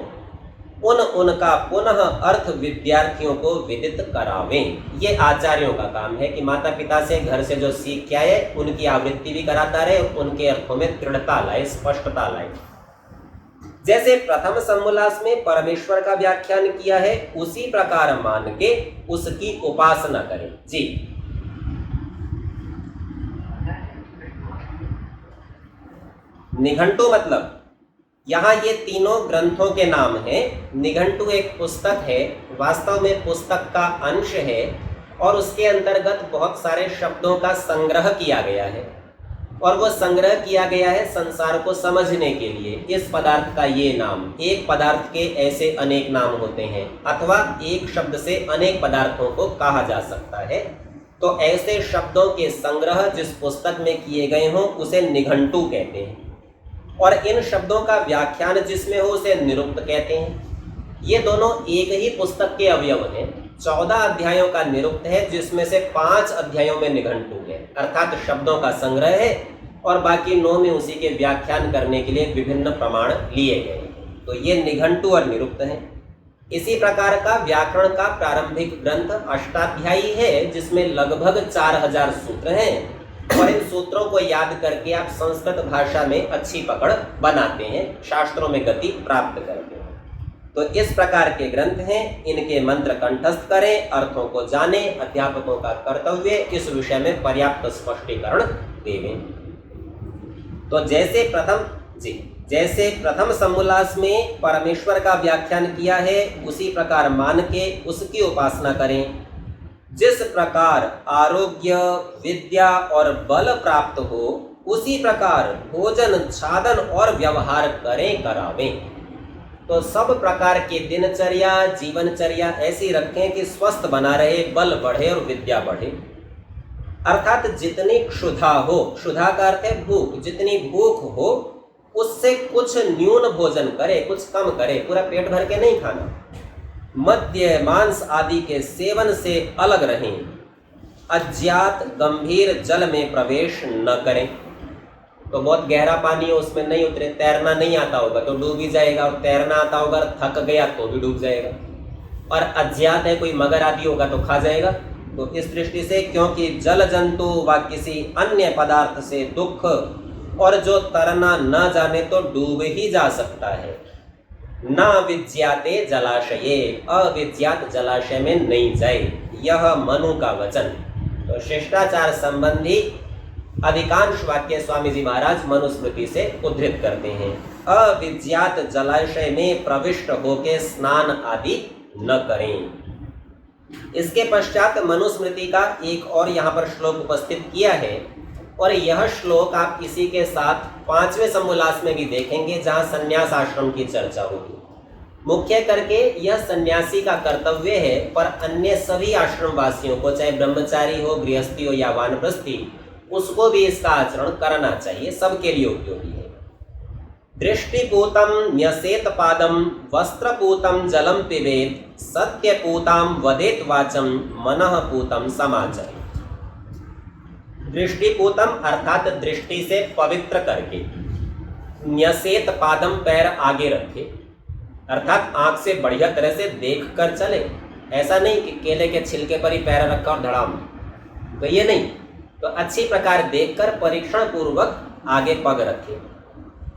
S1: उनका पुनः अर्थ विद्यार्थियों को विदित करावें। ये आचार्यों का काम है कि माता पिता से घर से जो सीख के आए उनकी आवृत्ति भी कराता रहे, उनके अर्थों में दृढ़ता लाए, स्पष्टता लाए। जैसे प्रथम समोल्लास में परमेश्वर का व्याख्यान किया है, उसी प्रकार मान के उसकी उपासना करें। जी, निघंटु मतलब यहाँ ये तीनों ग्रंथों के नाम हैं। निघंटु एक पुस्तक है, वास्तव में पुस्तक का अंश है और उसके अंतर्गत बहुत सारे शब्दों का संग्रह किया गया है और वो संग्रह किया गया है संसार को समझने के लिए। इस पदार्थ का ये नाम, एक पदार्थ के ऐसे अनेक नाम होते हैं अथवा एक शब्द से अनेक पदार्थों को कहा जा सकता है। तो ऐसे शब्दों के संग्रह जिस पुस्तक में किए गए हों उसे निघंटु कहते हैं और इन शब्दों का व्याख्यान जिसमें हो उसे निरुक्त कहते हैं। ये दोनों एक ही पुस्तक के अवयव हैं। 14 अध्यायों का निरुक्त है जिसमें से 5 अध्यायों में निघंटु है, अर्थात शब्दों का संग्रह है और बाकी 9 में उसी के व्याख्यान करने के लिए विभिन्न प्रमाण लिए गए। तो ये निघंटु और निरुक्त हैं। इसी प्रकार का व्याकरण का प्रारंभिक ग्रंथ अष्टाध्यायी है जिसमें लगभग 4000 सूत्र हैं और इन सूत्रों को याद करके आप संस्कृत भाषा में अच्छी पकड़ बनाते हैं, शास्त्रों में गति प्राप्त करते हैं। तो इस प्रकार के ग्रंथ हैं, इनके मंत्र कंठस्थ करें, अर्थों को जाने। अध्यापकों का कर्तव्य इस विषय में पर्याप्त स्पष्टीकरण देवें। तो जैसे प्रथम समोल्लास में परमेश्वर का व्याख्यान किया है उसी प्रकार मान के उसकी उपासना करें। जिस प्रकार आरोग्य, विद्या और बल प्राप्त हो उसी प्रकार भोजन, छादन और व्यवहार करें, करावें। तो सब प्रकार की दिनचर्या, जीवनचर्या ऐसी रखें कि स्वस्थ बना रहे, बल बढ़े और विद्या बढ़े। अर्थात जितनी क्षुधा हो, क्षुधा का अर्थ है भूख, जितनी भूख हो उससे कुछ न्यून भोजन करे, कुछ कम करे, पूरा पेट भर के नहीं खाना। मद्य, मांस आदि के सेवन से अलग रहें। अज्ञात गंभीर जल में प्रवेश न करें। तो बहुत गहरा पानी है उसमें नहीं उतरे, तैरना नहीं आता होगा तो डूब ही जाएगा, और तैरना आता होगा थक गया तो भी डूब जाएगा। और अज्ञात है, कोई मगर आदि होगा तो खा जाएगा। तो इस दृष्टि से, क्योंकि जल जंतु व किसी अन्य पदार्थ से दुख, और जो तरना न जाने तो डूब ही जा सकता है। न विज्ञाते जलाशये, अविज्ञात जलाशय में नहीं जाए, यह मनु का वचन। तो शिष्टाचार संबंधी अधिकांश वाक्य स्वामी जी महाराज मनुस्मृति से उद्धृत करते हैं। अविज्ञात जलाशय में प्रविष्ट होके स्नान आदि न करें। इसके पश्चात मनुस्मृति का एक और यहाँ पर श्लोक उपस्थित किया है और यह श्लोक आप इसी के साथ 5वें समोल्लास में भी देखेंगे जहाँ संन्यास आश्रम की चर्चा होगी। मुख्य करके यह सन्यासी का कर्तव्य है, पर अन्य सभी आश्रम वासियों को, चाहे ब्रह्मचारी हो, गृहस्थी हो या वानप्रस्थी, उसको भी इसका आचरण करना चाहिए, सबके लिए उपयोगी है। दृष्टिपूतम न्यसेत पादम, वस्त्रपूतम जलम पिबेत, सत्यपूताम वदेत वाचम, मनःपूतम समाचरेत। दृष्टिपूतम अर्थात दृष्टि से पवित्र करके, न्यसेत पादम पैर आगे रखे, अर्थात आंख से बढ़िया तरह से देख कर चले। ऐसा नहीं कि केले के छिलके पर ही पैर रखा और धड़ाम, तो ये नहीं। तो अच्छी प्रकार देखकर परीक्षण पूर्वक आगे पग रखे।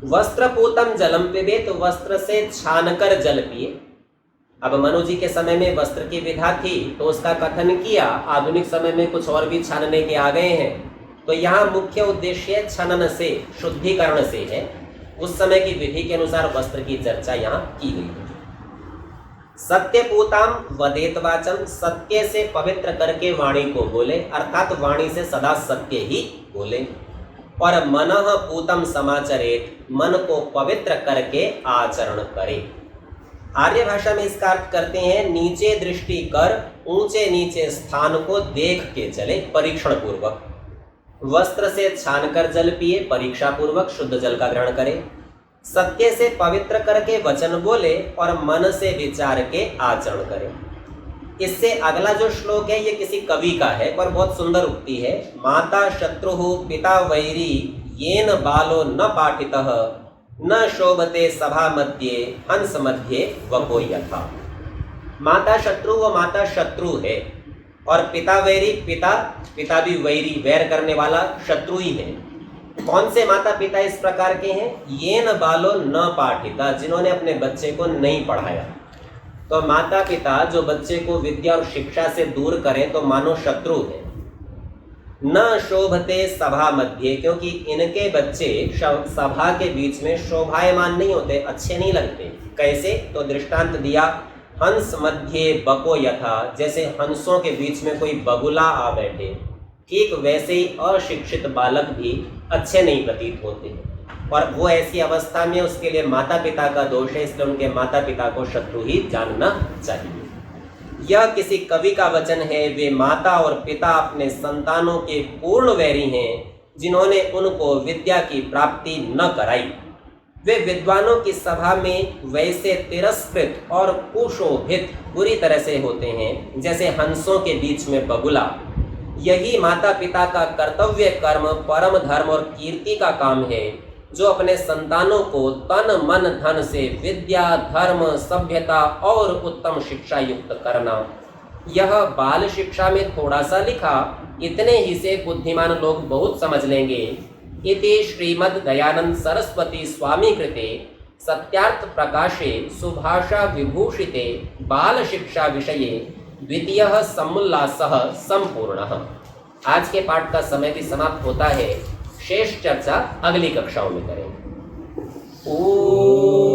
S1: वस्त्रपूतम जलम पिबेत, तो वस्त्र से छानकर जल पिए। अब मनु जी के समय में वस्त्र की विधा थी तो उसका कथन किया, आधुनिक समय में कुछ और भी छानने के आ गए हैं। तो यहाँ मुख्य उद्देश्य छनन से, शुद्धिकरण से है। उस समय की विधि के अनुसार वस्त्र की चर्चा यहाँ की गई है। सत्यपूताम वदेत वाचम, सत्य से पवित्र करके वाणी को बोले, अर्थात वाणी से सदा सत्य ही बोले। और मनःपूतम समाचरेत, मन को पवित्र करके आचरण करे। आर्य भाषा में इसका अर्थ करते हैं नीचे दृष्टि कर ऊंचे नीचे स्थान को देख के चले परीक्षण पूर्वक। वस्त्र से छानकर जल पिए, परीक्षा पूर्वक शुद्ध जल का ग्रहण करे। सत्य से पवित्र करके वचन बोले और मन से विचार के आचरण करे। इससे अगला जो श्लोक है ये किसी कवि का है पर बहुत सुंदर उक्ति है। माता शत्रु पिता वैरी येन बालो न पाठितः न शोभते सभा मध्ये हंस मध्ये वपो यथा। माता शत्रु व माता शत्रु है और पिता वैरी, पिता भी वैरी, वैर करने वाला शत्रु ही है। कौन से माता पिता इस प्रकार के हैं? येन बालो न पाठिता, जिन्होंने अपने बच्चे को नहीं पढ़ाया। तो माता पिता जो बच्चे को विद्या और शिक्षा से दूर करें तो मानो शत्रु है। न शोभते सभा मध्य, क्योंकि इनके बच्चे सभा के बीच में शोभायमान नहीं होते, अच्छे नहीं लगते। कैसे? तो दृष्टांत दिया, हंस मध्य बको यथा, जैसे हंसों के बीच में कोई बगुला आ बैठे, ठीक वैसे ही अशिक्षित बालक भी अच्छे नहीं प्रतीत होते। और वो ऐसी अवस्था में उसके लिए माता पिता का दोष है, इसलिए उनके माता पिता को शत्रु ही जानना चाहिए। यह किसी कवि का वचन है। वे माता और पिता अपने संतानों के पूर्ण वैरी हैं, जिन्होंने उनको विद्या की प्राप्ति न कराई। वे विद्वानों की सभा में वैसे तिरस्कृत और कुशोभित बुरी तरह से होते हैं जैसे हंसों के बीच में बगुला। यही माता पिता का कर्तव्य कर्म, परम धर्म और कीर्ति का काम है, जो अपने संतानों को तन मन धन से विद्या, धर्म, सभ्यता और उत्तम शिक्षा युक्त करना। यह बाल शिक्षा में थोड़ा सा लिखा, इतने ही से बुद्धिमान लोग बहुत समझ लेंगे। इति श्रीमद् दयानंद सरस्वती स्वामी कृते सत्यार्थ प्रकाशे सुभाषा विभूषिते बाल शिक्षा विषये द्वितीयः समुल्लासः संपूर्णः। आज के पाठ का समय भी समाप्त होता है। शेष चर्चा अगली कक्षाओं में करेंगे। ओम